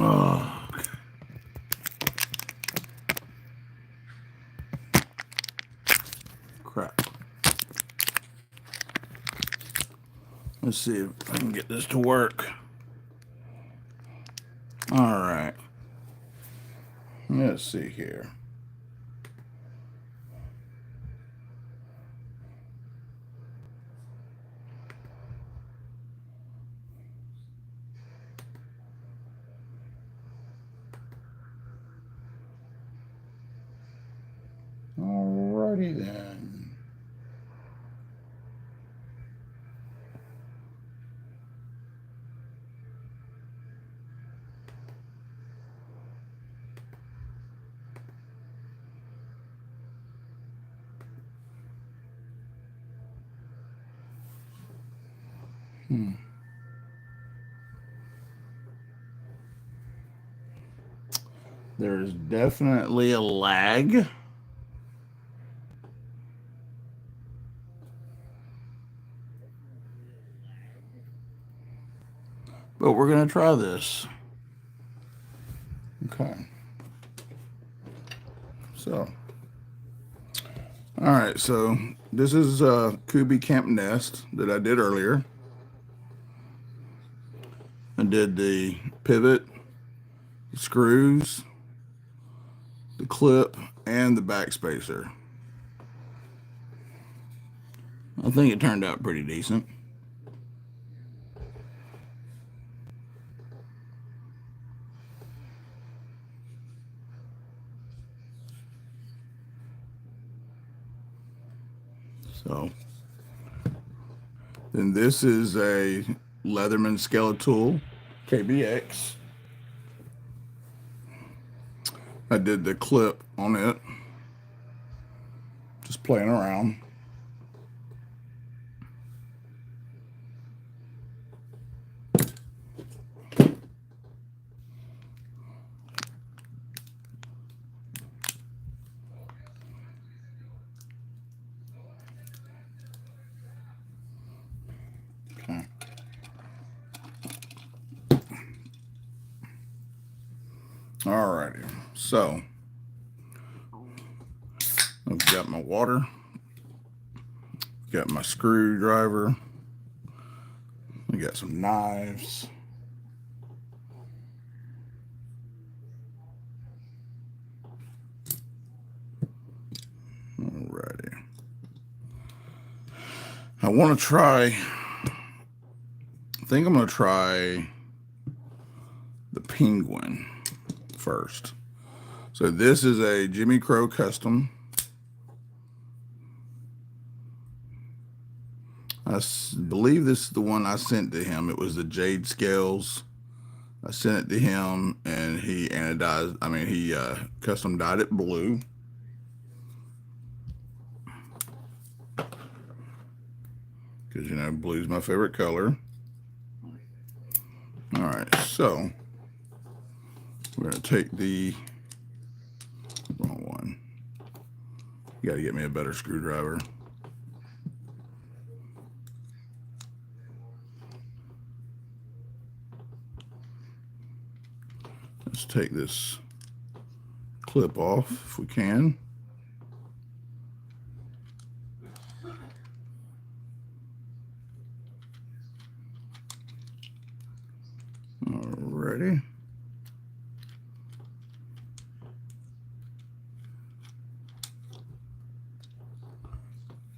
Oh, crap. Let's see if I can get this to work. All right. Let's see here. Alrighty then. There's definitely a lag. But we're going to try this. Okay. So, all right. So this is Kubi Camp Nest that I did earlier. I did the pivot, the screws, the clip, and the backspacer. I think it turned out pretty decent. So, then this is a Leatherman Skeletal KBX. I did the clip on it, just playing around. Okay. Alrighty, so I've got my water, got my screwdriver, I got some knives. Alrighty. I want to try, I think I'm going to try the penguin first. So this is a Jimmy Crow custom. I believe this is the one I sent to him. It was the jade scales. I sent it to him, and he anodized. I mean, he custom dyed it blue. Because, you know, blue's my favorite color. All right, so we're going to take the wrong one. You got to get me a better screwdriver. Let's take this clip off if we can. Alrighty.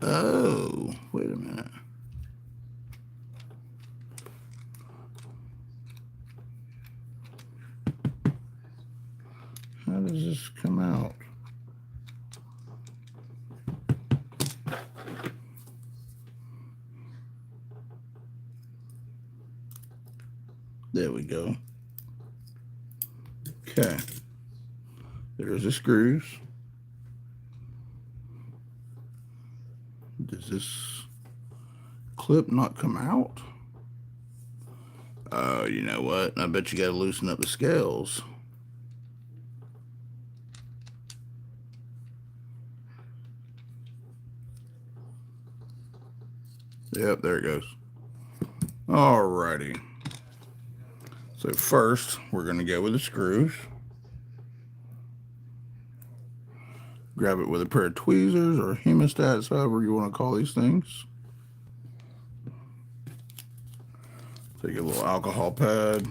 Oh, wait a minute. How does this come out? There we go. Okay. There's the screws. Does this clip not come out? Oh, you know what? I bet you got to loosen up the scales. Yep, there it goes. Alrighty. So first, we're going to go with the screws. Grab it with a pair of tweezers or hemostats, however you want to call these things. Take a little alcohol pad.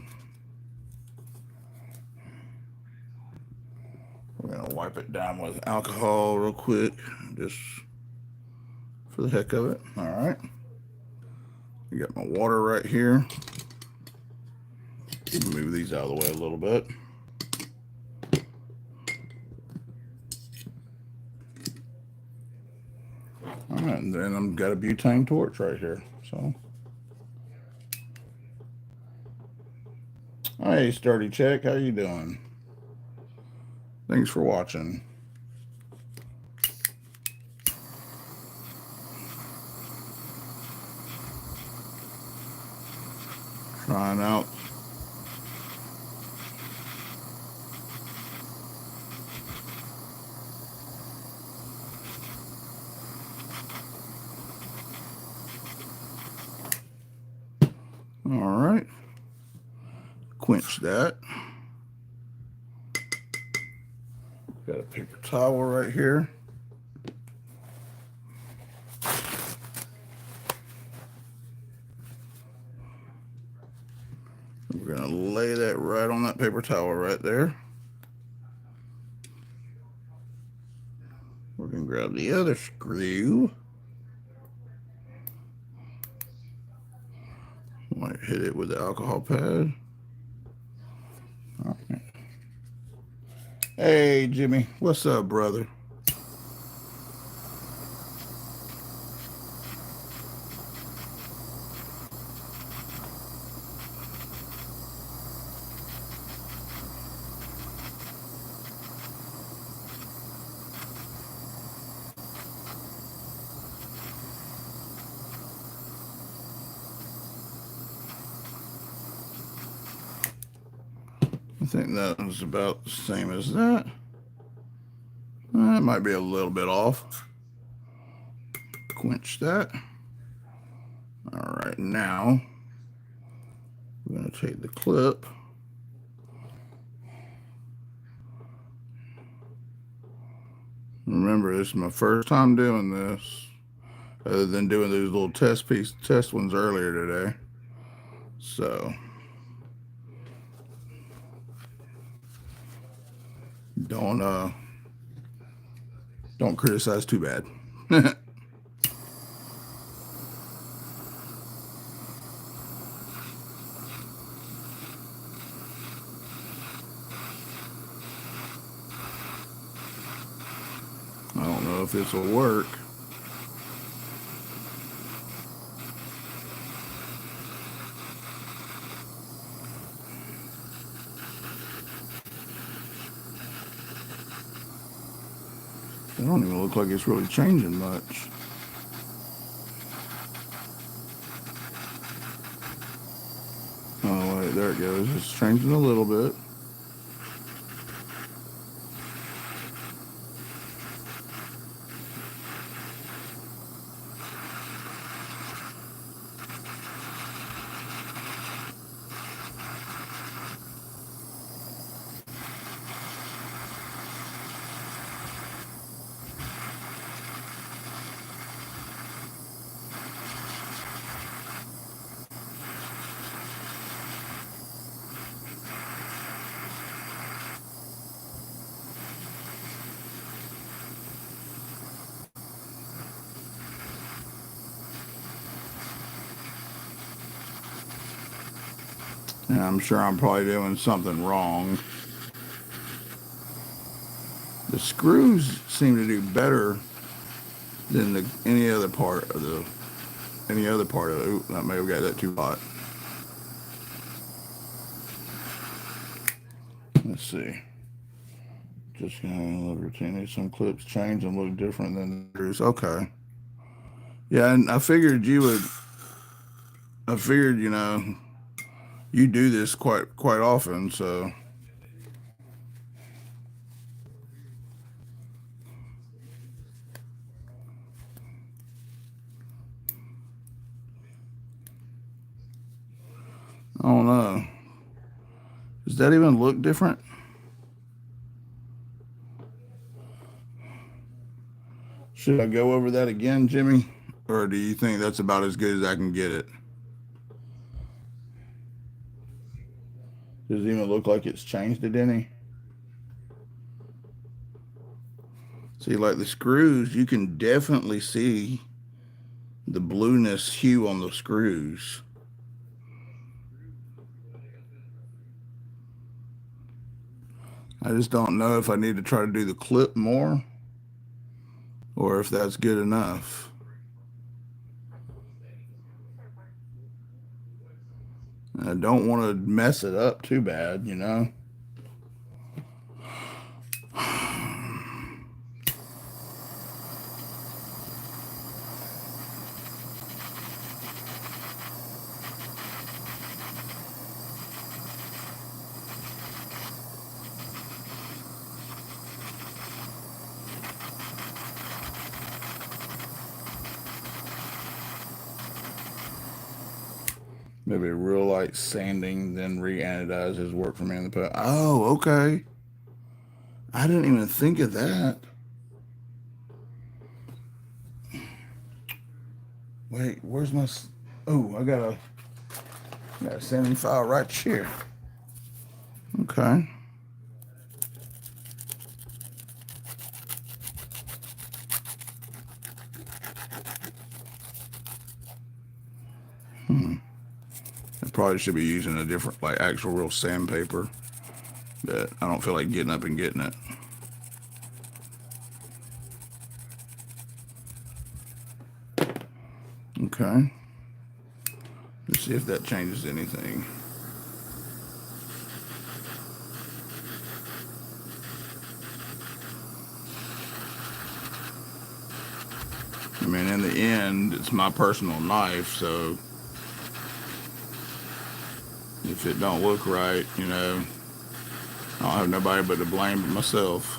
We're going to wipe it down with alcohol real quick, just for the heck of it. All right. I got my water right here. Move these out of the way a little bit. All right, and then I've got a butane torch right here. So, hey, Sturdy Check, how you doing? Thanks for watching. Trying out. All right. Quench that. Got a paper towel right here. We're going to lay that right on that paper towel right there. We're going to grab the other screw. Might hit it with the alcohol pad. All right. Hey, Jimmy. What's up, brother? I think that was about the same as that. That might be a little bit off. Quench that. All right, now we're going to take the clip. Remember, this is my first time doing this, other than doing those little test ones earlier today. So don't criticize too bad. I don't know if this will work. It don't even look like it's really changing much. Oh, wait, there it goes. It's changing a little bit. And I'm sure I'm probably doing something wrong. The screws seem to do better than any other part of it. Ooh, I may have got that too hot. Let's see. Just gonna look routine. Some clips change and look different than the others. Okay. Yeah, and I figured you know, you do this quite often, so. I don't know. Does that even look different? Should I go over that again, Jimmy? Or do you think that's about as good as I can get it? Does it even look like it's changed it any? See, like the screws, you can definitely see the blueness hue on the screws. I just don't know if I need to try to do the clip more or if that's good enough. I don't want to mess it up too bad, you know? Maybe real light sanding, then re-anodize has worked for me in the past. Oh, okay. I didn't even think of that. Wait, where's my... Oh, I got a sanding file right here. Okay. I probably should be using a different, like actual real sandpaper. But I don't feel like getting up and getting it. Okay. Let's see if that changes anything. I mean, in the end, it's my personal knife, so if it don't look right, you know, I don't have nobody but to blame but myself.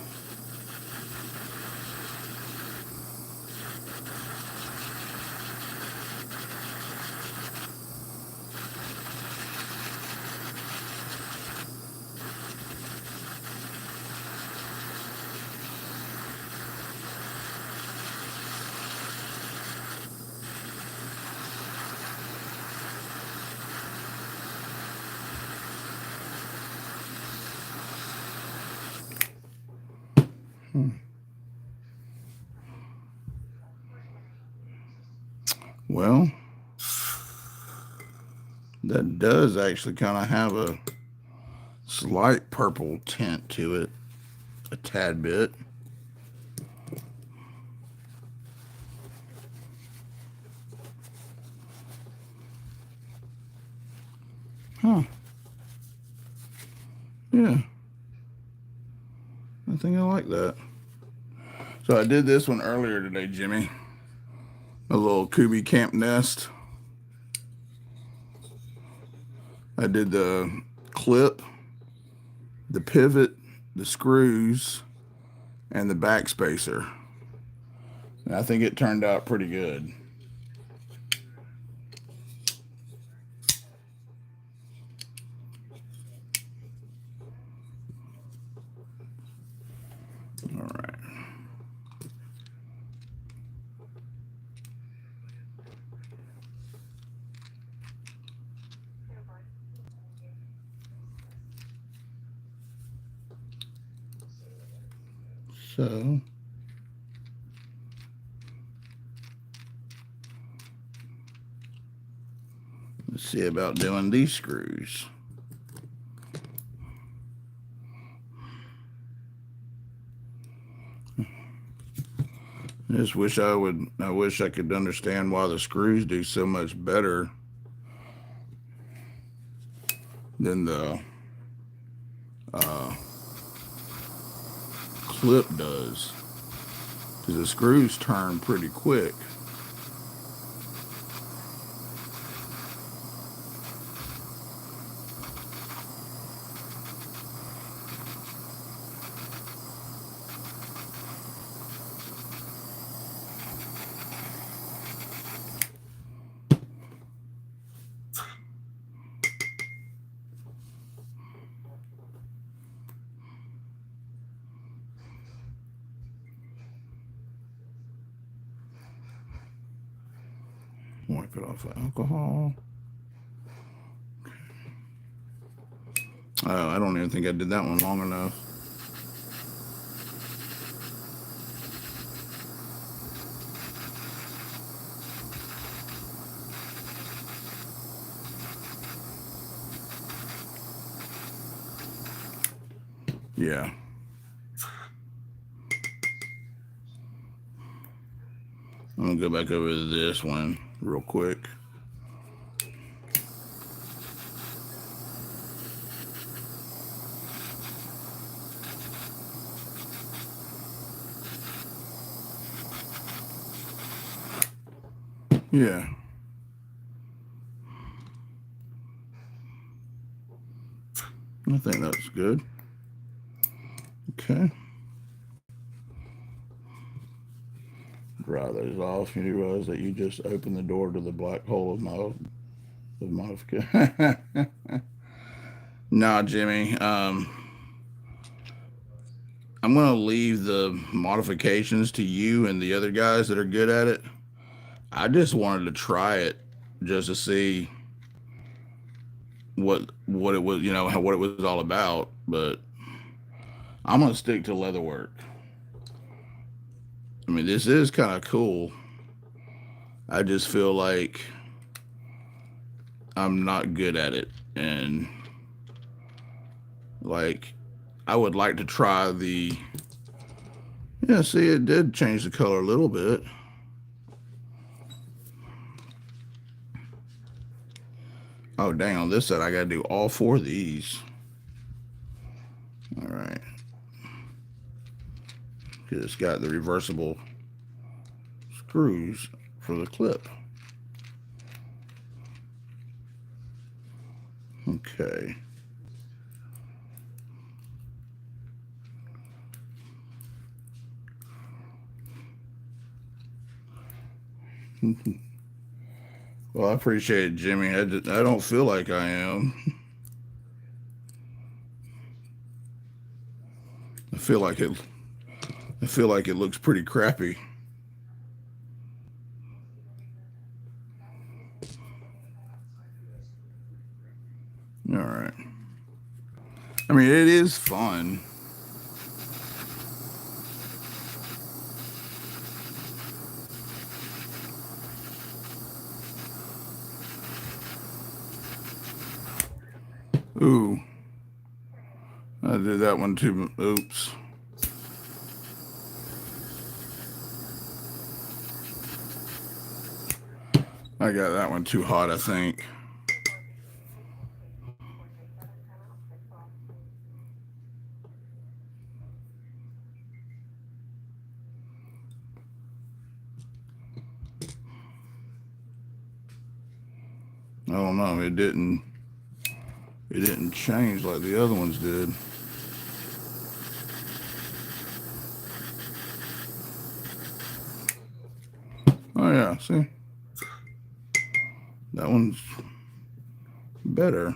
Well, that does actually kind of have a slight purple tint to it, a tad bit. Huh. Yeah. I think I like that. So I did this one earlier today, Jimmy. A little Kubi camp nest. I did the clip, the pivot, the screws, and the back spacer. And I think it turned out pretty good. All right. So let's see about doing these screws. I just wish I wish I could understand why the screws do so much better than the clip does. Because the screws turn pretty quick. wipe it off with alcohol. Oh, I don't even think I did that one long enough. Yeah. I'm going to go back over to this one real quick. Yeah. I think that's good. Okay. Dry those off. You realize that you just opened the door to the black hole of modification. Nah, Jimmy. I'm going to leave the modifications to you and the other guys that are good at it. I just wanted to try it just to see what it was, what it was all about. But I'm going to stick to leatherwork. I mean, this is kind of cool. I just feel like I'm not good at it. And, like, I would like to try the. Yeah, see, it did change the color a little bit. Oh, dang, on this side, I got to do all four of these. All right. Because it's got the reversible screws for the clip. Okay. Well, I appreciate it, Jimmy. I don't feel like I am. I feel like it. I feel like it looks pretty crappy. All right. I mean, it is fun. Ooh. I did that one too. Oops. I got that one too hot, I think. I don't know. It didn't. It didn't change like the other ones did. Oh yeah. See. That one's better.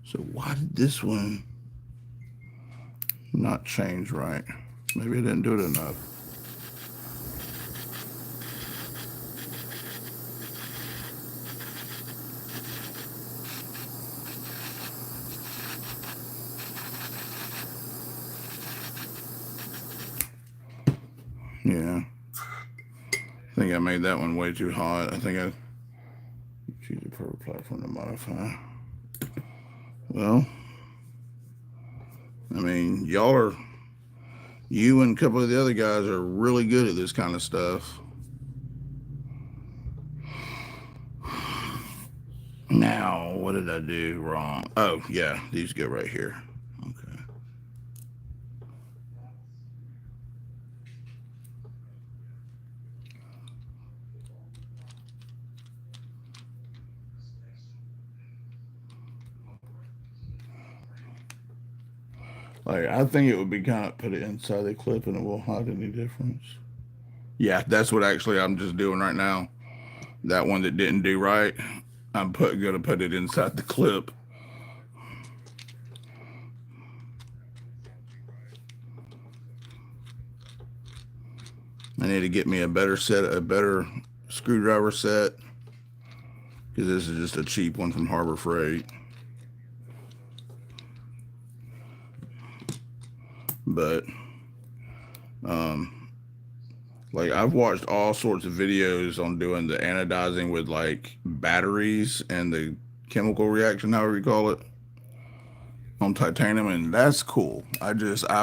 So why did this one not change right? Maybe I didn't do it enough. Yeah. I think I made that one way too hot. I think I choose a proper platform to modify. Well, I mean, you and a couple of the other guys are really good at this kind of stuff. Now, what did I do wrong? Oh, yeah, these go right here. Okay. Like, I think it would be kind of put it inside the clip and it will hide any difference. Yeah, that's what actually I'm just doing right now. That one that didn't do right, I'm gonna put it inside the clip. I need to get me a better screwdriver set, because this is just a cheap one from Harbor Freight. But like I've watched all sorts of videos on doing the anodizing with like batteries and the chemical reaction, however you call it, on titanium, and that's cool. I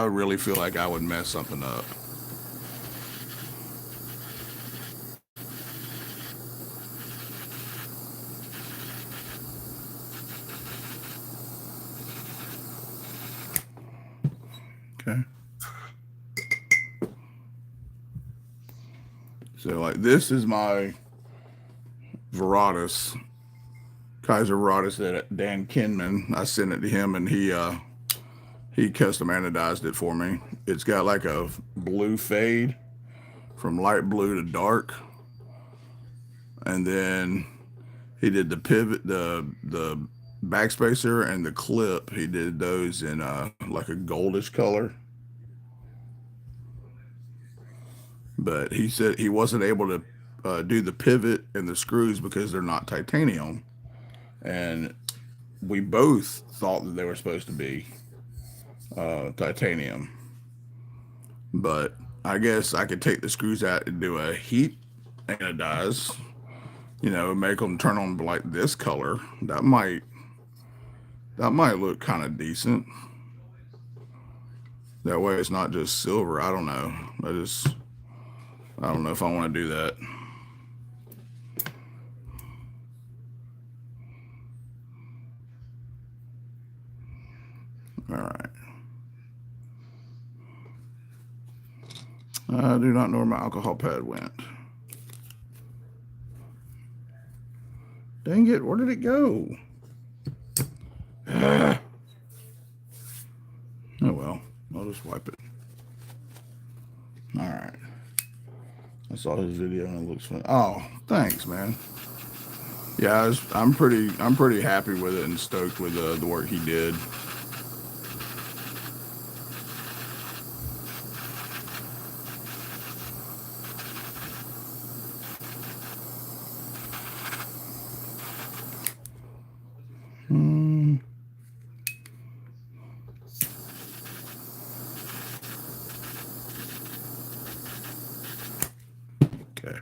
really feel like I would mess something up. Okay. So like this is my Veratus, Kaiser Veratus that Dan Kinman. I sent it to him and he custom anodized it for me. It's got like a blue fade from light blue to dark. And then he did the pivot, the backspacer and the clip. He did those in like a goldish color. But he said he wasn't able to do the pivot and the screws because they're not titanium. And we both thought that they were supposed to be titanium. But I guess I could take the screws out and do a heat anodize, make them turn on like this color. That might look kind of decent. That way it's not just silver. I don't know. I don't know if I want to do that. All right. I do not know where my alcohol pad went. Dang it, where did it go? Oh well, I'll just wipe it. All right. I saw his video and it looks fun. Oh, thanks, man. Yeah, I'm pretty happy with it and stoked with the work he did. Okay.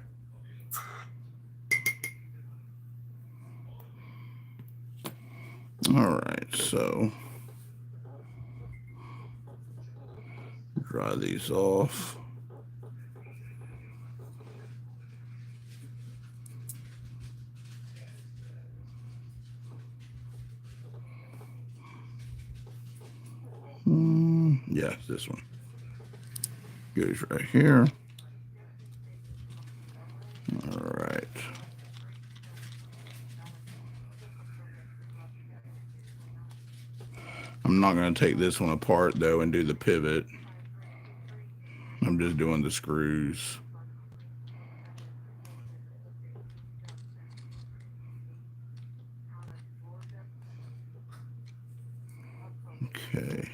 All right, so dry these off. Yeah, this one goes right here. All right. I'm not going to take this one apart though and do the pivot. I'm just doing the screws. Okay.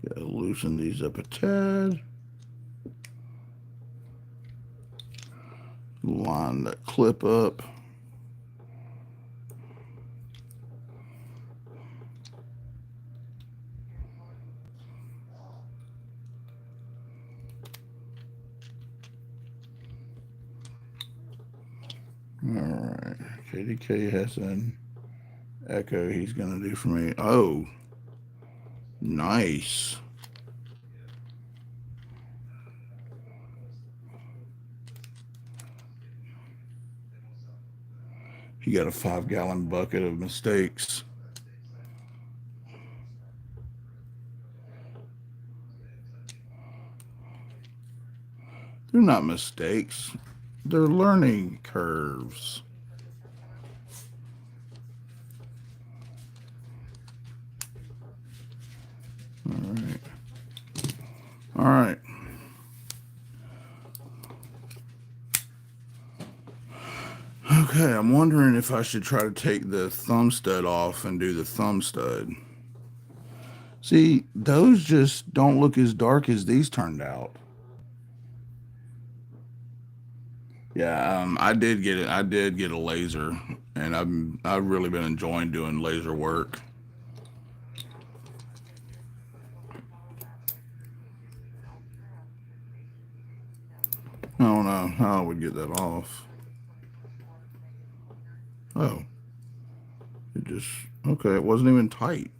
Gotta loosen these up a tad. Line that clip up. All right. KDK has an echo he's going to do for me. Oh, nice. He got a 5-gallon bucket of mistakes. They're not mistakes. They're learning curves. All right. All right. Okay, I'm wondering if I should try to take the thumb stud off and do the thumb stud. See, those just don't look as dark as these turned out. Yeah, I did get it. I did get a laser, and I've really been enjoying doing laser work. I don't know how I would get that off. Oh, it just okay. It wasn't even tight.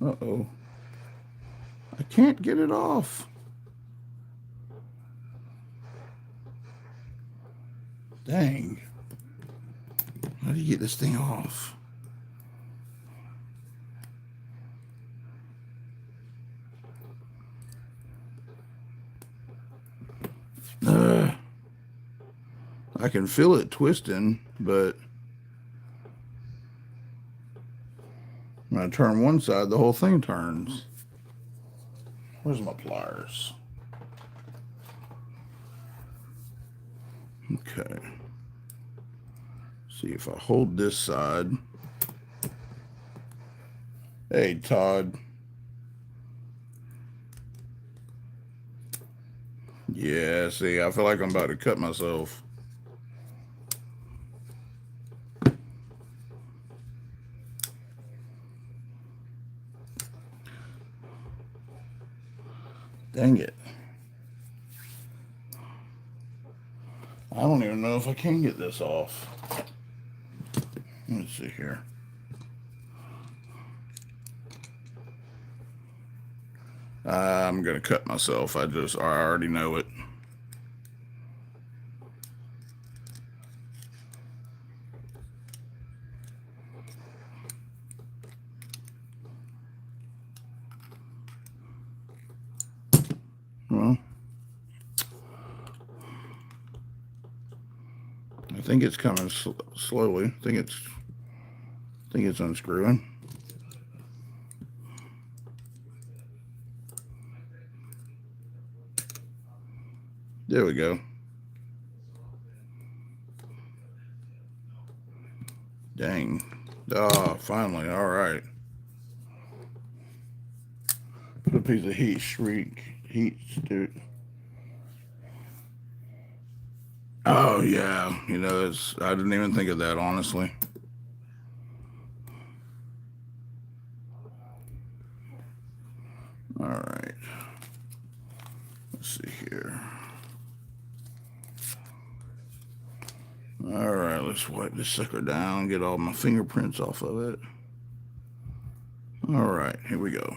Uh-oh. I can't get it off. Dang. How do you get this thing off? I can feel it twisting, but when I turn one side, the whole thing turns. Where's my pliers? Okay. See if I hold this side. Hey, Todd. Yeah, see, I feel like I'm about to cut myself. Dang it. I don't even know if I can get this off. Let's see here. I'm going to cut myself. I already know it. Well, I think it's coming slowly. I think it's unscrewing. There we go. Dang. Oh, finally. All right. Put a piece of heat, dude. Oh yeah, I didn't even think of that, honestly. All right. Let's see here. All right, let's wipe this sucker down, get all my fingerprints off of it. All right, here we go.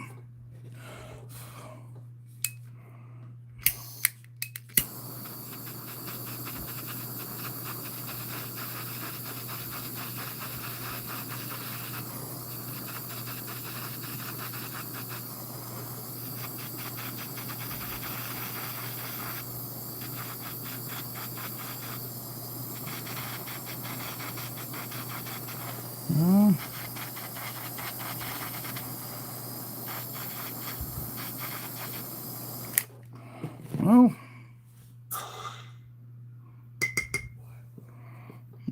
Well,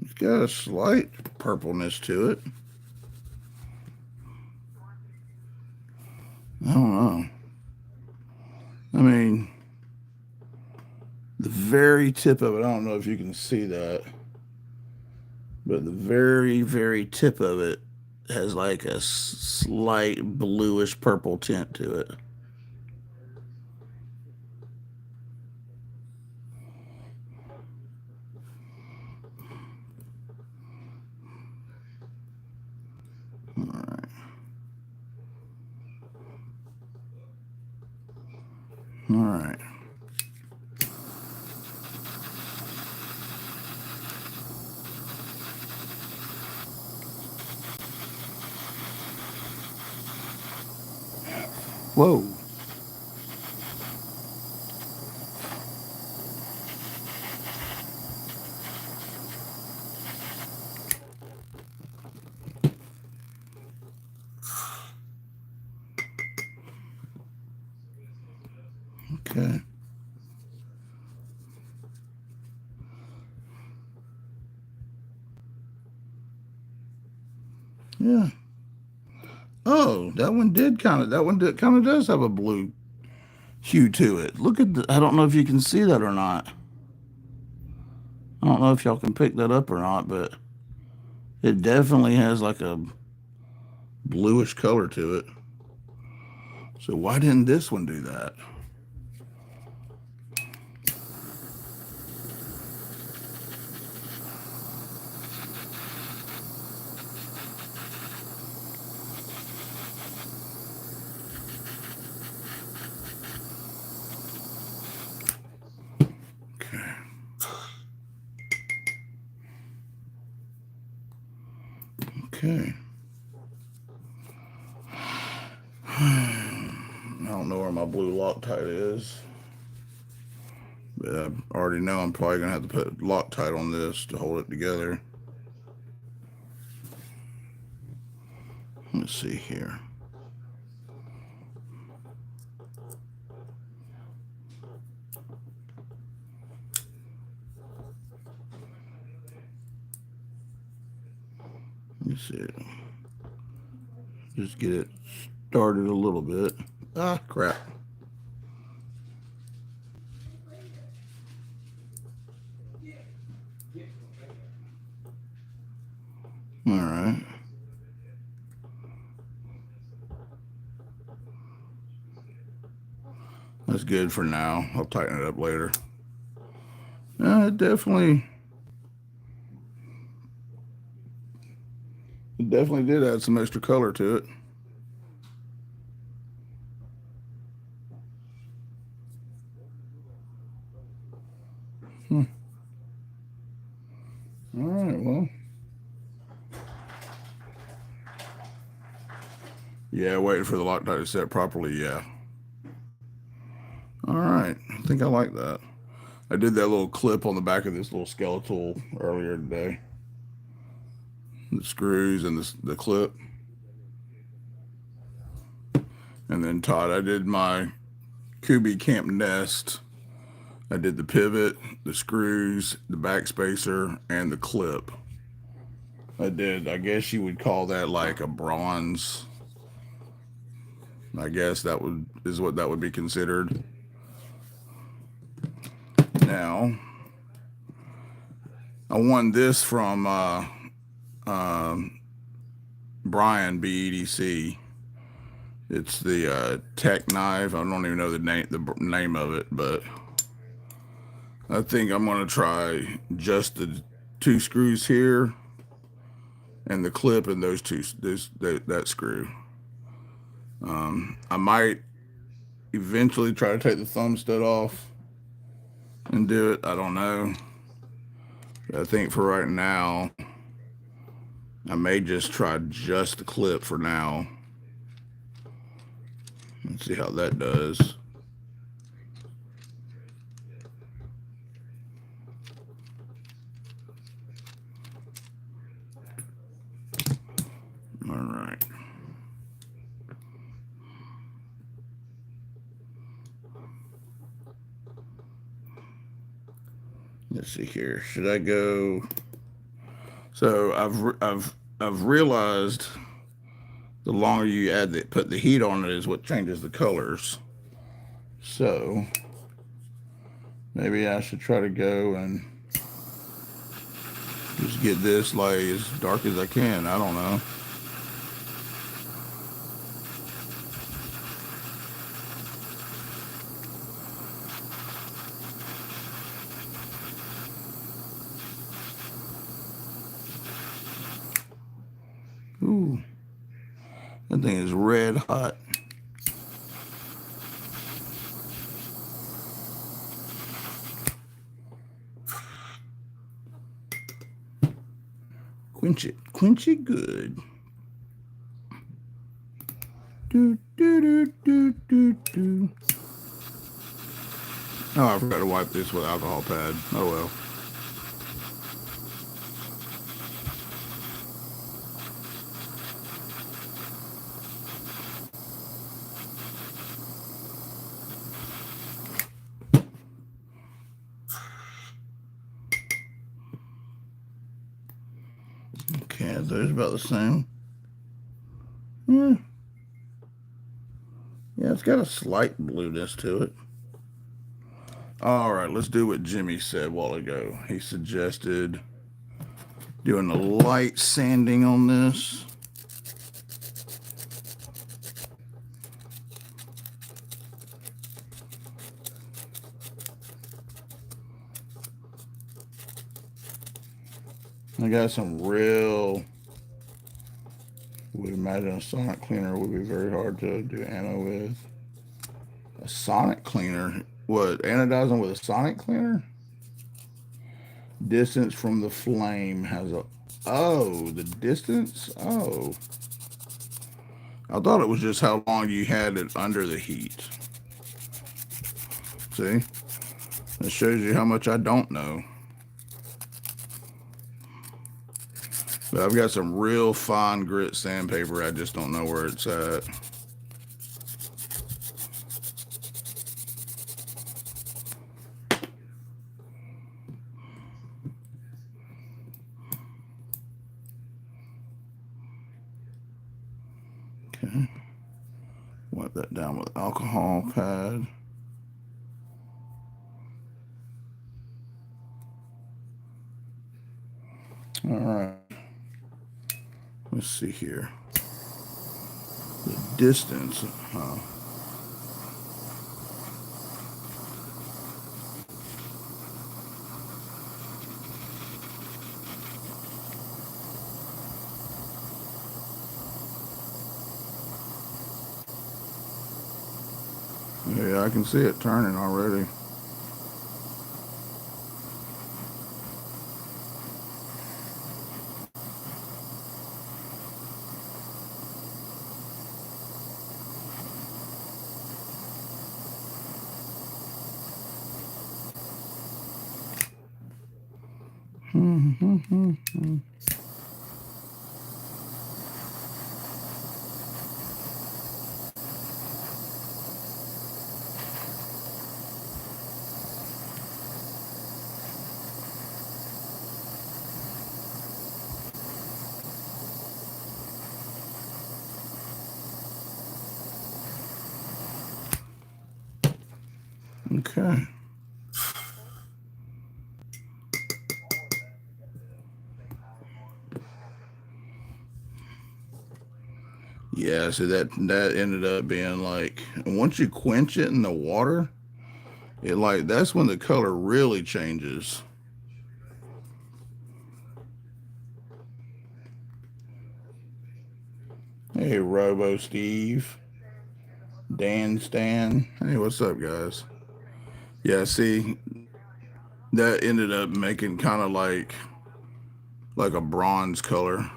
it's got a slight purpleness to it. I don't know. I mean, the very tip of it, I don't know if you can see that, but the very, very tip of it has like a slight bluish purple tint to it. All right. All right. Whoa. Okay. Yeah. Oh, that one does have a blue hue to it. Look at I don't know if you can see that or not. I don't know if y'all can pick that up or not, but it definitely has like a bluish color to it. So why didn't this one do that? Okay. Okay. I don't know where my blue Loctite is, but I already know I'm probably going to have to put Loctite on this to hold it together. Let's see here. Let's see. Just get it started a little bit. Ah, crap. All right. That's good for now. I'll tighten it up later. It definitely did add some extra color to it. All right, well. Yeah, waiting for the Loctite to set properly, yeah. All right, I think I like that. I did that little clip on the back of this little skeletal earlier today. The screws and the clip. And then Todd, I did my Kubi Camp Nest. I did the pivot, the screws, the back spacer, and the clip. I guess you would call that like a bronze. I guess is what that would be considered. Now, I won this from Brian BEDC. It's the Tech knife. I don't even know the name of it, but I think I'm gonna try just the two screws here and the clip and that screw. I might eventually try to take the thumb stud off and do it. I don't know. But I think for right now, I may just try just the clip for now. Let's see how that does. All right. Let's see here. Should I go? So I've realized the longer you put the heat on it is what changes the colors. So maybe I should try to go and just get this like as dark as I can. I don't know. Ooh, that thing is red hot. Quench it good. Do do do do do do. Oh, I forgot to wipe this with alcohol pad. Oh well. Okay, those about the same. Yeah, it's got a slight blueness to it. All right, let's do what Jimmy said a while ago. He suggested doing a light sanding on this. I got some real, would imagine a sonic cleaner would be very hard to do ano with. A sonic cleaner? What, anodizing with a sonic cleaner? Distance from the flame has a, oh, the distance? Oh. I thought it was just how long you had it under the heat. See? That shows you how much I don't know. But I've got some real fine grit sandpaper. I just don't know where it's at. Okay. Wipe that down with alcohol pad. All right. Let's see here. The distance. Yeah, I can see it turning already. Okay. Yeah, so that ended up being like, once you quench it in the water, it like, that's when the color really changes. Hey, Robo Steve, Dan Stan. Hey, what's up, guys? Yeah, see, that ended up making kind of like a bronze color.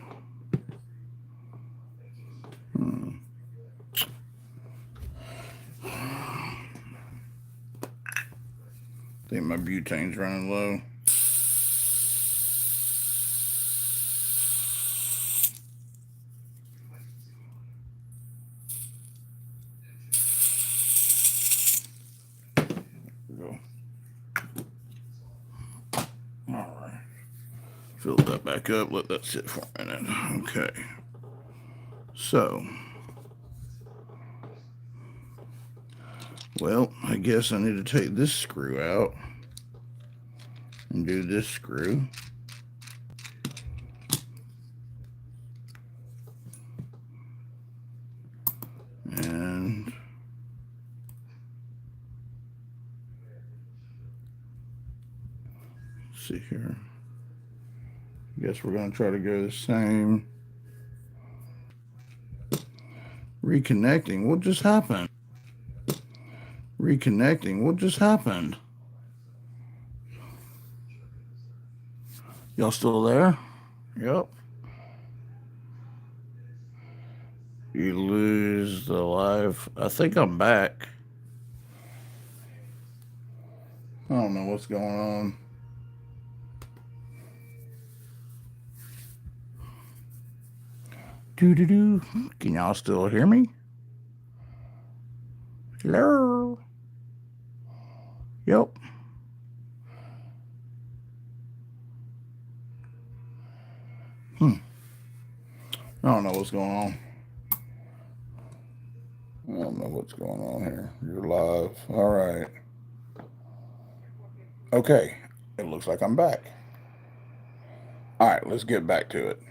I think my butane's running low. Go. All right. Fill that back up. Let that sit for a minute. Okay. So, well, I guess I need to take this screw out and do this screw. And let's see here. I guess we're going to try to go the same. Reconnecting. What just happened? Reconnecting. What just happened? Y'all still there? Yep. You lose the live. I think I'm back. I don't know what's going on. Doo-doo-doo. Can y'all still hear me? Hello? Yep. I don't know what's going on. don't know what's going on here. You're live. All right. Okay. It looks like I'm back. All right, let's get back to it.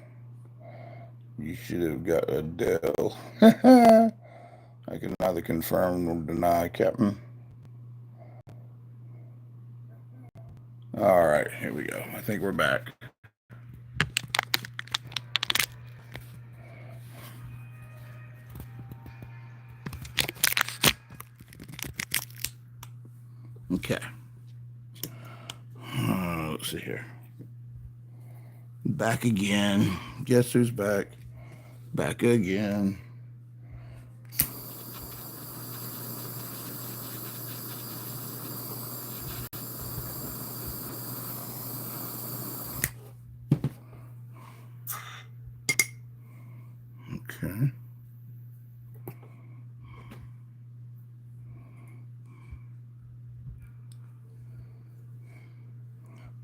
You should have got Adele. I can neither confirm nor deny, Captain. All right, here we go. I think we're back. Okay. Let's see here. Back again. Guess who's back? Back again. Okay.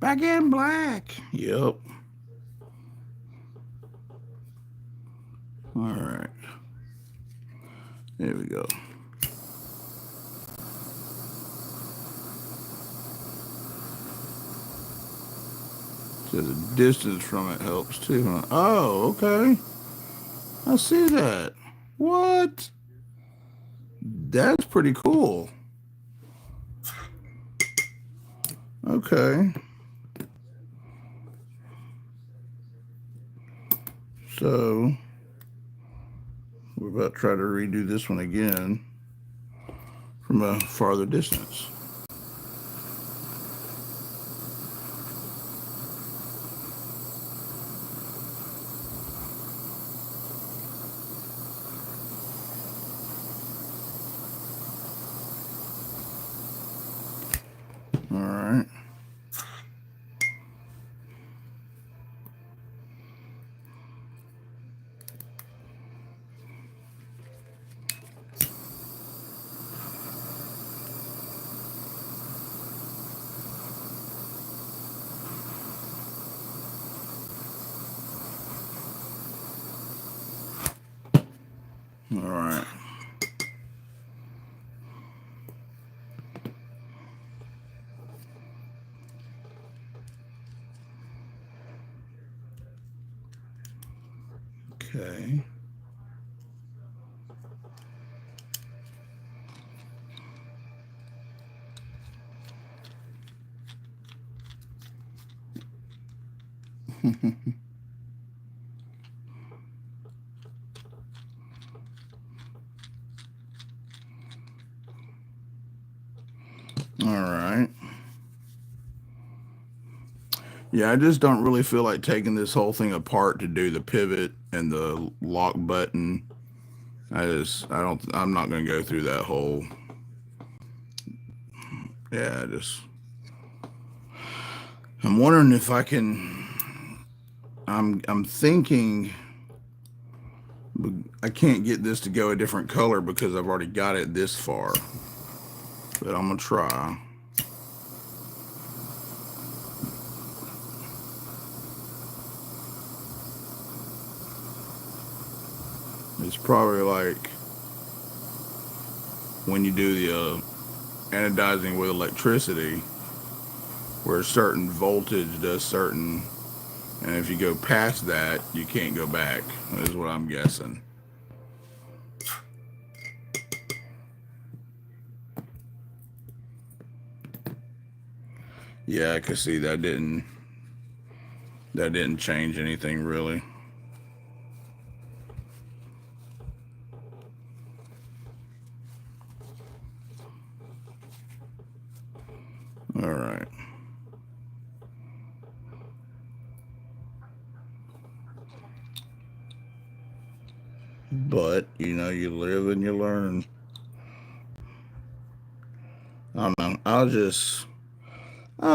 Back in black. Yep. All right. There we go. So the distance from it helps too, huh? Oh, okay. I see that. What? That's pretty cool. Okay. So we're about to try to redo this one again from a farther distance. All right. All right. Okay. All right. Yeah, I just don't really feel like taking this whole thing apart to do the pivot and the lock button. I'm not going to go through that whole. Yeah, I'm wondering if I can. I'm thinking I can't get this to go a different color because I've already got it this far. But I'm going to try. It's probably like when you do the anodizing with electricity, where a certain voltage does certain, and if you go past that, you can't go back, is what I'm guessing. Yeah, I can see that didn't change anything really. All right. But, you know, you live and you learn. I don't know. I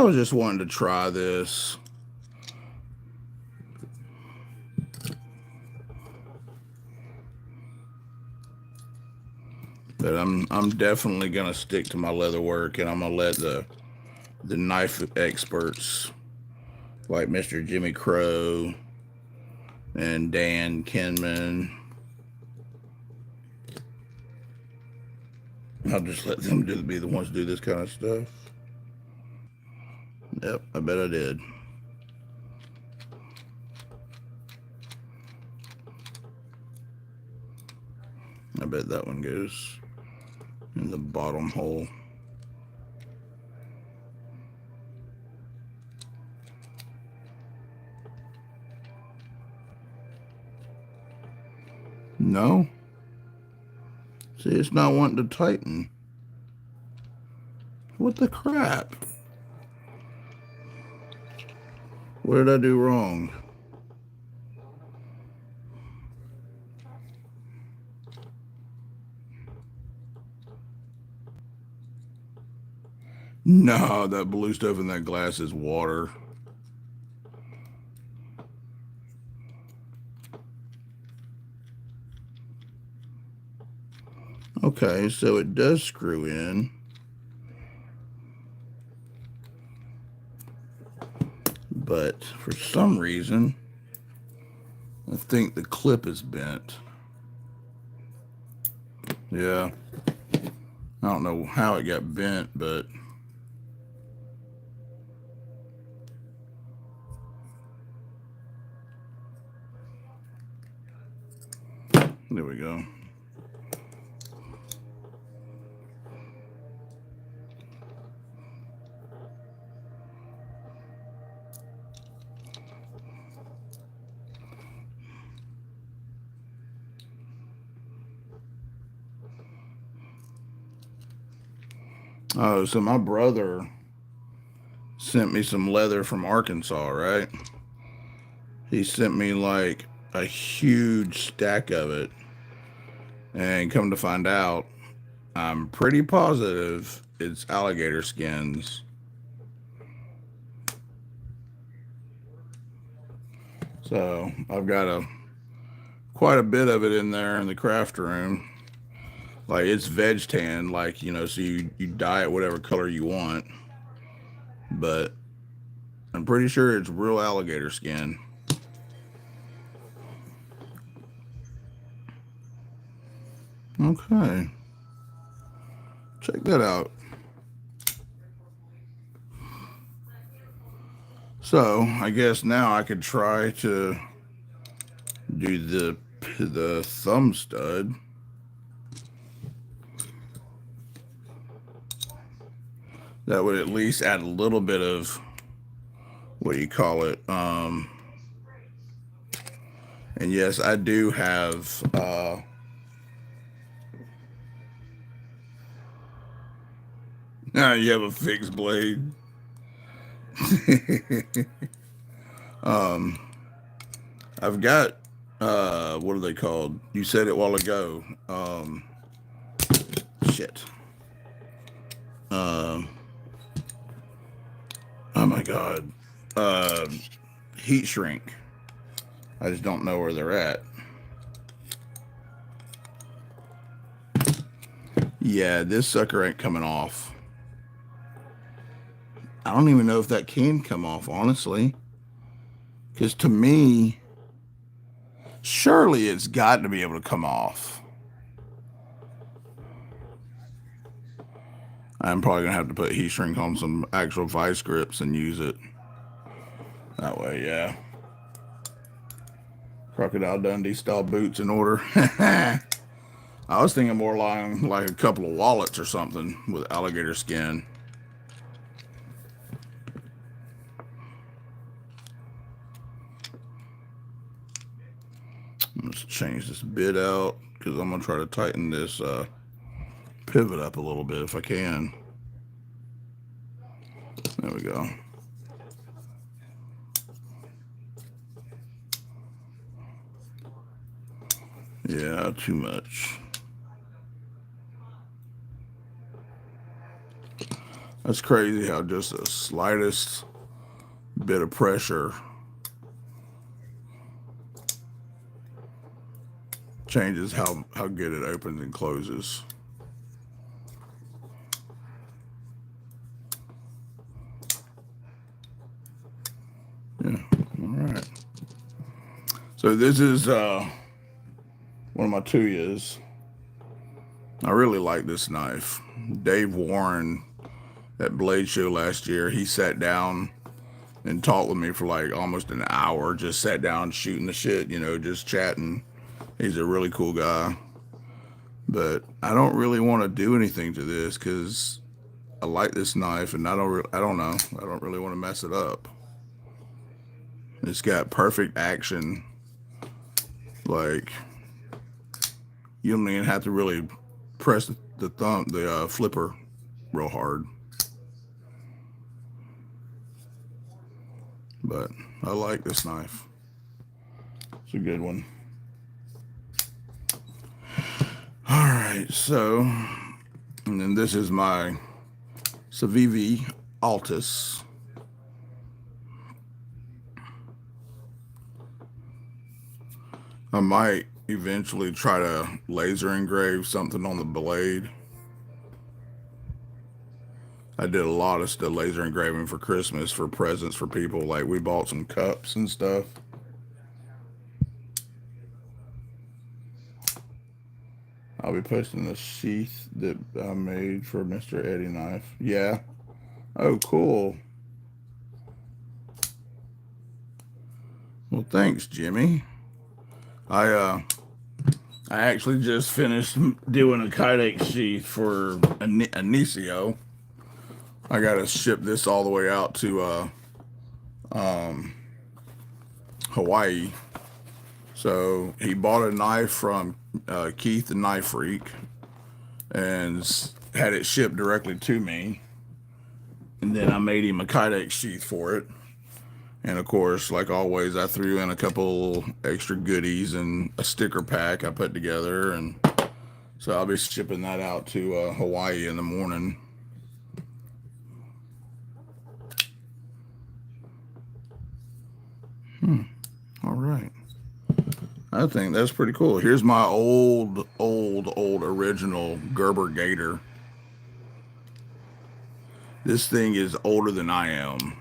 was just wanting to try this. But I'm definitely gonna stick to my leather work, and I'm gonna let the knife experts like Mr. Jimmy Crow and Dan Kinman I'll just let them be the ones to do this kind of stuff. Yep, I bet I did. I bet that one goes in the bottom hole. No. See, it's not wanting to tighten. What the crap? What did I do wrong? No, that blue stuff in that glass is water. Okay, so it does screw in. But for some reason, I think the clip is bent. Yeah. I don't know how it got bent, but there we go. Oh, so my brother sent me some leather from Arkansas, right? He sent me like a huge stack of it. And come to find out, I'm pretty positive it's alligator skins. So I've got quite a bit of it in there in the craft room. Like it's veg tan, like, you know, so you dye it whatever color you want. But I'm pretty sure it's real alligator skin. Okay. Check that out. So I guess now I could try to do the thumb stud. That would at least add a little bit of, what do you call it? And yes, I do have now you have a fixed blade. I've got what are they called? You said it a while ago. Shit. Oh my god. Heat shrink. I just don't know where they're at. Yeah, this sucker ain't coming off. I don't even know if that can come off, honestly. Because to me, surely it's got to be able to come off. I'm probably going to have to put heat shrink on some actual vice grips and use it. That way, yeah. Crocodile Dundee style boots in order. I was thinking more like a couple of wallets or something with alligator skin. Let's change this bit out because I'm going to try to tighten this pivot up a little bit if I can. There we go. Yeah, too much. That's crazy how just the slightest bit of pressure changes how good it opens and closes. Yeah, all right. So this is one of my Tuyas. I really like this knife. Dave Warren at Blade Show last year, he sat down and talked with me for like almost an hour. Just sat down shooting the shit, you know, just chatting. He's a really cool guy. But I don't really want to do anything to this because I like this knife, and I don't know. I don't really want to mess it up. It's got perfect action. Like, you don't even have to really press the flipper real hard. But I like this knife. It's a good one. All right, so, and then this is my Civivi Altus. I might eventually try to laser engrave something on the blade. I did a lot of stuff laser engraving for Christmas for presents for people. Like, we bought some cups and stuff. I'll be posting the sheath that I made for Mr. Eddie knife. Yeah. Oh, cool. Well, thanks, Jimmy. I actually just finished doing a Kydex sheath for Anicio. I gotta ship this all the way out to Hawaii. So he bought a knife from Keith the Knife Freak and had it shipped directly to me. And then I made him a Kydex sheath for it. And of course, like always, I threw in a couple extra goodies and a sticker pack I put together. And so I'll be shipping that out to Hawaii in the morning. All right. I think that's pretty cool. Here's my old original Gerber Gator. This thing is older than I am.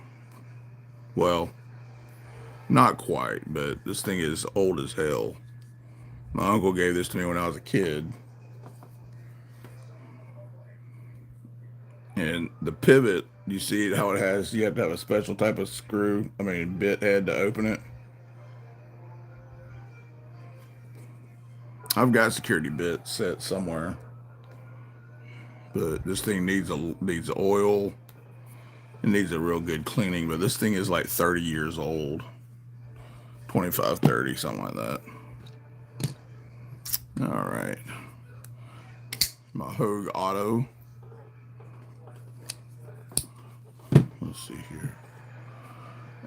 Well, not quite, but this thing is old as hell. My uncle gave this to me when I was a kid. And the pivot, you see how it has, you have to have a special type of bit head to open it. I've got security bits set somewhere. But this thing needs oil. It needs a real good cleaning, but this thing is like 30 years old. 25, 30, something like that. All right. My Hogue Auto. Let's see here.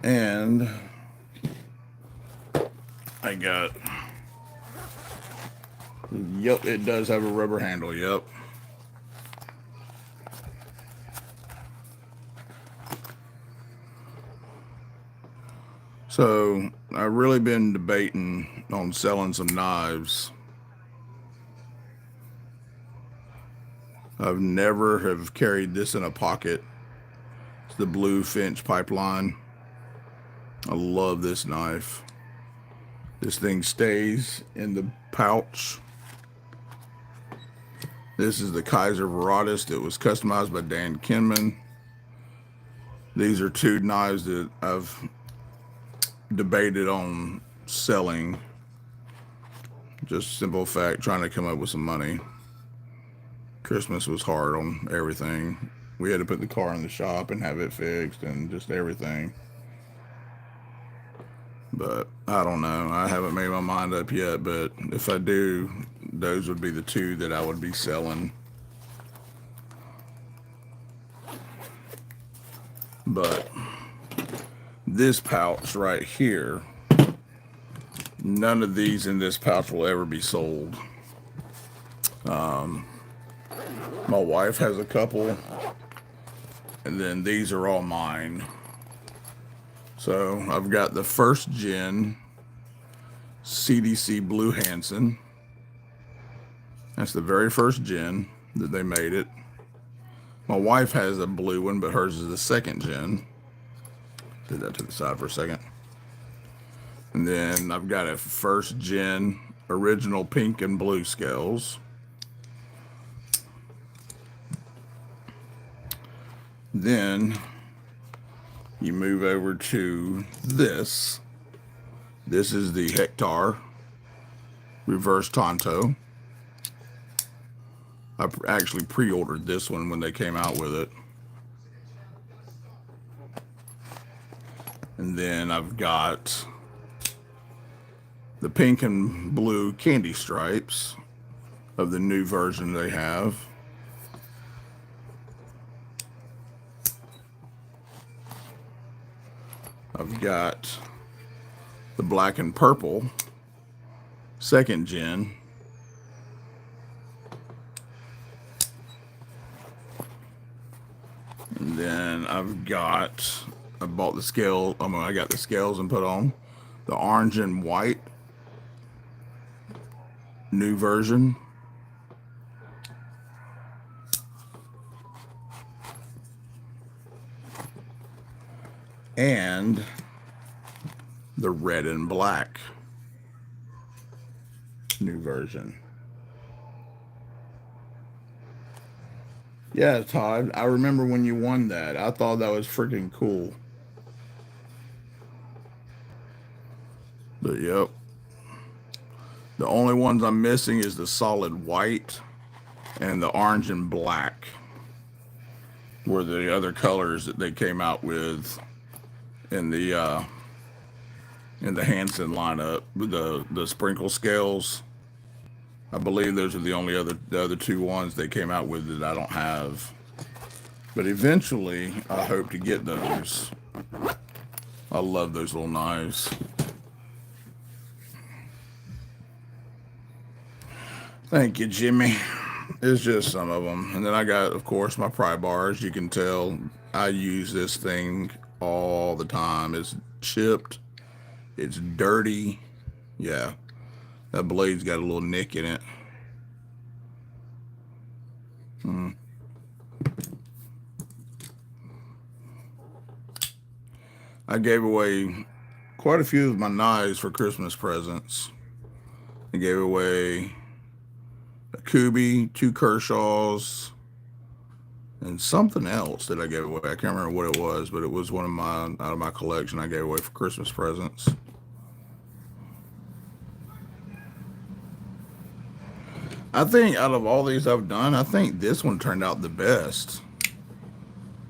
And I got, yep, it does have a rubber handle, yep. So I've really been debating on selling some knives. I've never have carried this in a pocket. It's the Blue Finch Pipeline. I love this knife. This thing stays in the pouch. This is the Kaiser Veradist. It was customized by Dan Kinman. These are two knives that I've debated on selling. Just simple fact, trying to come up with some money. Christmas was hard on everything. We had to put the car in the shop and have it fixed and just everything. But I don't know. I haven't made my mind up yet, but if I do, those would be the two that I would be selling. But this pouch right here, none of these in this pouch will ever be sold. My wife has a couple, and then these are all mine. So I've got the first gen CDC Blue Hansen. That's the very first gen that they made it. My wife has a blue one, but hers is the second gen. Did that to the side for a second. And then I've got a first gen original pink and blue scales. Then you move over to this. This is the Hectare Reverse Tonto. I actually pre-ordered this one when they came out with it. And then I've got the pink and blue candy stripes of the new version they have. I've got the black and purple second gen. And then I bought the scale. I got the scales and put on the orange and white new version. And the red and black new version. Yeah, Todd, I remember when you won that. I thought that was freaking cool. But yep. The only ones I'm missing is the solid white and the orange and black were the other colors that they came out with in the Hansen lineup. The sprinkle scales. I believe those are the other two ones they came out with that I don't have. But eventually, I hope to get those. I love those little knives. Thank you, Jimmy. It's just some of them. And then I got, of course, my pry bars. You can tell I use this thing all the time. It's chipped. It's dirty. Yeah. That blade's got a little nick in it. I gave away quite a few of my knives for Christmas presents. I gave away a Kubi, 2 Kershaws, and something else that I gave away. I can't remember what it was, but it was one of mine out of my collection I gave away for Christmas presents. I think out of all these I've done, I think this one turned out the best.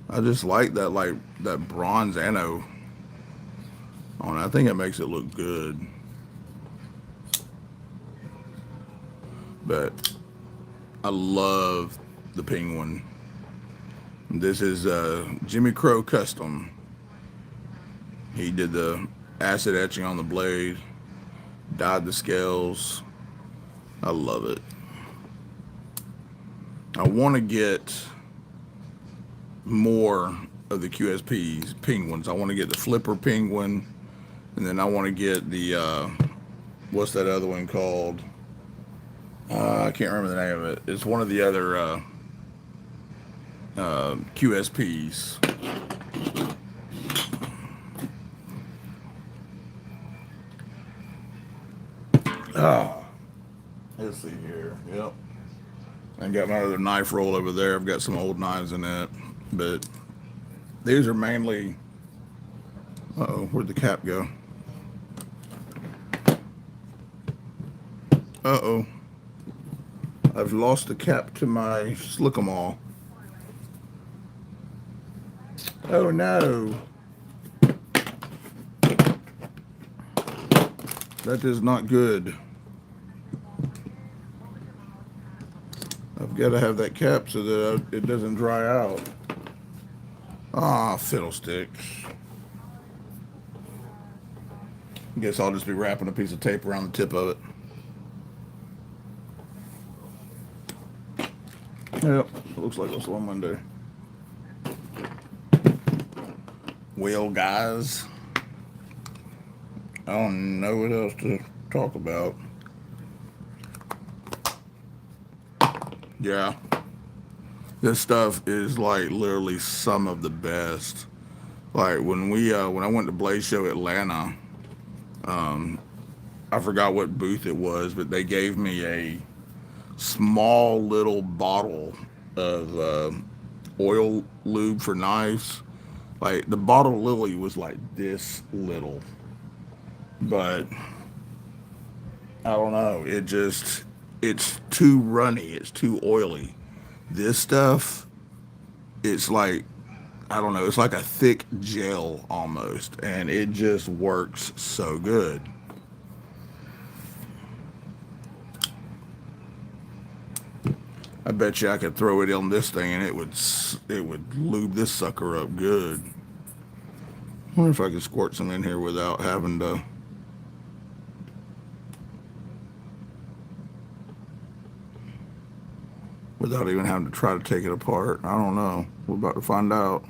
I just like that bronze anode on it. I think it makes it look good. But I love the penguin. This is Jimmy Crow Custom. He did the acid etching on the blade, dyed the scales. I love it. I want to get more of the QSP's penguins. I want to get the flipper penguin, and then I want to get the what's that other one called? I can't remember the name of it. It's one of the other QSPs. Oh, let's see here. Yep. I got my other knife roll over there. I've got some old knives in it, but these are mainly. Uh-oh, where'd the cap go? Uh-oh. I've lost the cap to my Slick-em-all. Oh no. That is not good. I've got to have that cap so that it doesn't dry out. Ah, fiddlesticks. Guess I'll just be wrapping a piece of tape around the tip of it. Yep, looks like that's what I'm gonna do. Well, guys, I don't know what else to talk about. Yeah, this stuff is like literally some of the best. Like when I went to Blaze Show Atlanta, I forgot what booth it was, but they gave me a small little bottle of oil lube for knives. Like the bottle lily was like this little, but I don't know. It's too runny. It's too oily. This stuff, it's like, I don't know. It's like a thick gel almost, and it just works so good. I bet you I could throw it on this thing and it would lube this sucker up good. I wonder if I could squirt some in here without even having to try to take it apart. I don't know. We're about to find out.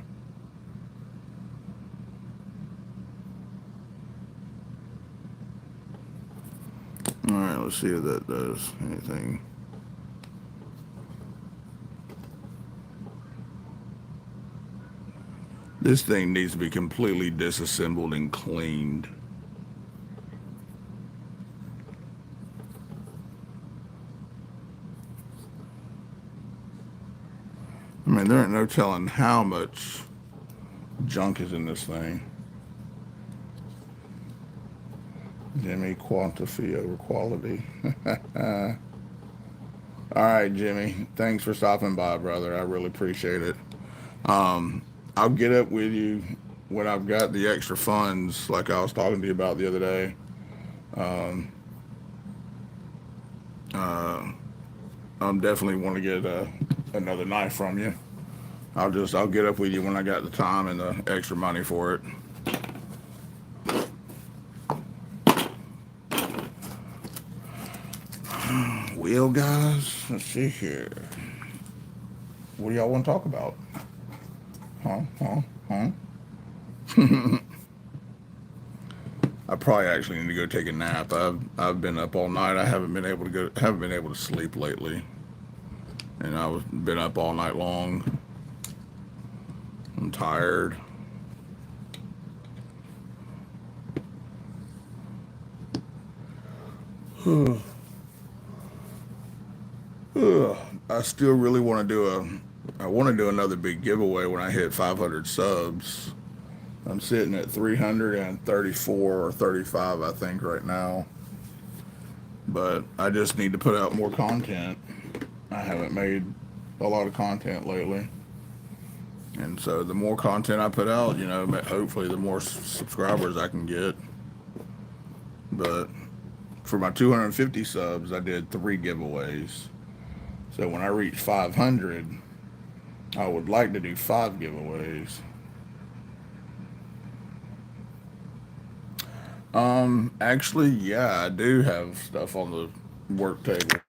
All right, let's see if that does anything. This thing needs to be completely disassembled and cleaned. I mean, there ain't no telling how much junk is in this thing. Jimmy, quantity over quality. All right, Jimmy. Thanks for stopping by, brother. I really appreciate it. I'll get up with you when I've got the extra funds, like I was talking to you about the other day. Uh, I'm definitely want to get another knife from you. I'll get up with you when I got the time and the extra money for it. Well, guys, let's see here. What do y'all want to talk about? Huh? I probably actually need to go take a nap. I've been up all night. I haven't been able to sleep lately, and been up all night long. I'm tired. I still really want to I want to do another big giveaway when I hit 500 subs. I'm sitting at 334 or 35, I think, right now. But I just need to put out more content. I haven't made a lot of content lately. And so the more content I put out, hopefully the more subscribers I can get. But for my 250 subs, I did 3 giveaways. So when I reach 500, I would like to do 5 giveaways. Actually, yeah, I do have stuff on the work table.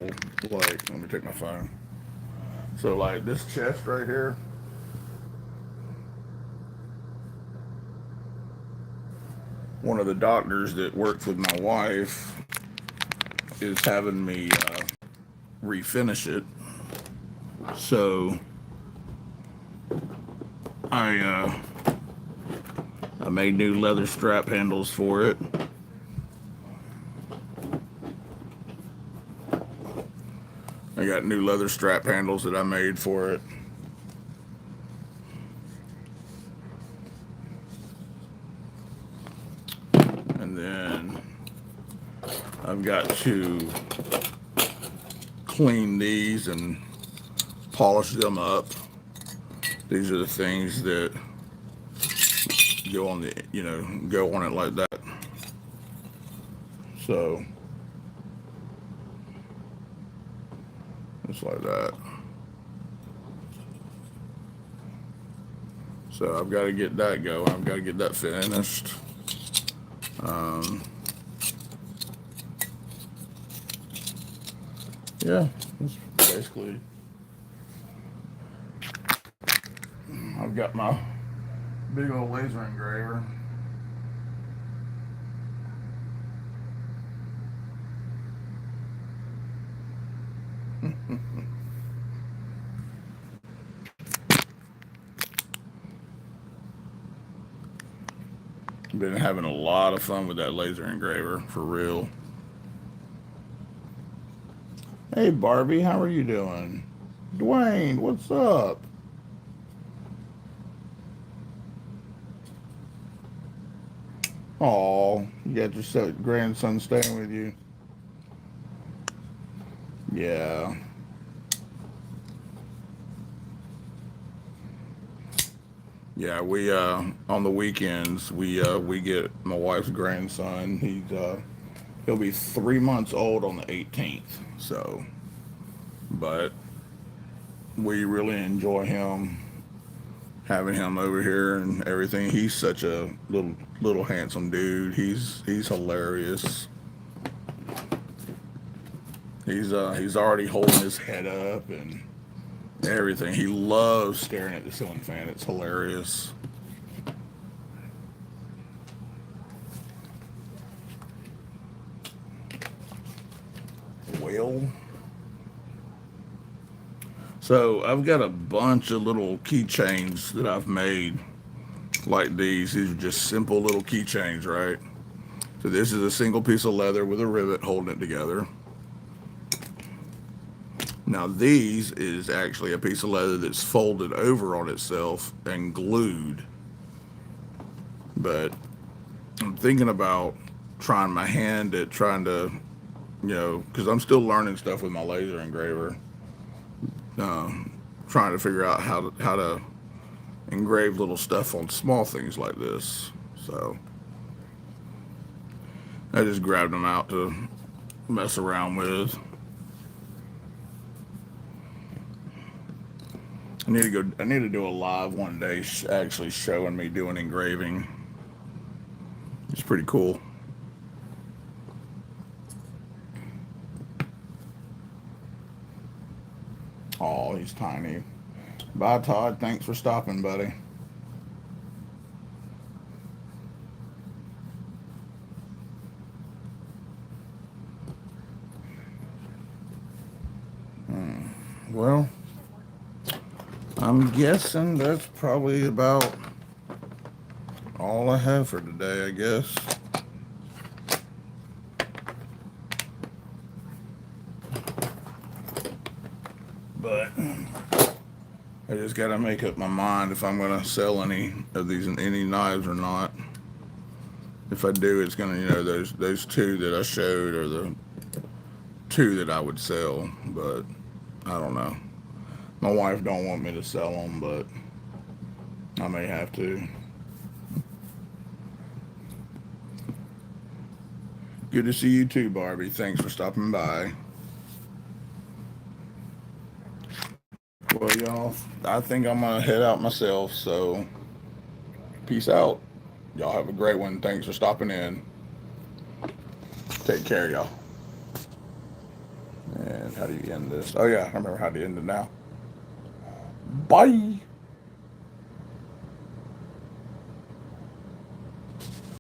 Like, let me take my phone. So, like, this chest right here, one of the doctors that works with my wife is having me refinish it. So, I made new leather strap handles for it. I got new leather strap handles that I made for it. And then I've got to clean these and polish them up. These are the things that go on go on it like that. So just like that. So I've got to get that going. I've got to get that finished. Yeah, that's basically. I've got my big old laser engraver. Been having a lot of fun with that laser engraver, for real. Hey Barbie, how are you doing? Dwayne, what's up? Oh, you got your grandson staying with you. Yeah. Yeah, we on the weekends we get my wife's grandson. He'll be 3 months old on the 18th. So, but we really enjoy him, having him over here and everything. He's such a little handsome dude. He's hilarious. He's already holding his head up and everything. He loves staring at the ceiling fan. It's hilarious. Well, so I've got a bunch of little keychains that I've made like these. These are just simple little keychains, right? So this is a single piece of leather with a rivet holding it together. Now these is actually a piece of leather that's folded over on itself and glued. But I'm thinking about trying my hand at trying to, because I'm still learning stuff with my laser engraver. Trying to figure out how to engrave little stuff on small things like this. So I just grabbed them out to mess around with. I need to do a live one day, actually showing me doing engraving. It's pretty cool. Oh, he's tiny. Bye, Todd. Thanks for stopping, buddy. Well, I'm guessing that's probably about all I have for today, I guess. But I just got to make up my mind if I'm going to sell any of these any knives or not. If I do, it's going to, those two that I showed are the two that I would sell, but I don't know. My wife don't want me to sell them, but I may have to. Good to see you too, Barbie. Thanks for stopping by. Well, y'all, I think I'm going to head out myself, so peace out. Y'all have a great one. Thanks for stopping in. Take care, y'all. And how do you end this? Oh, yeah, I remember how to end it now. Bye.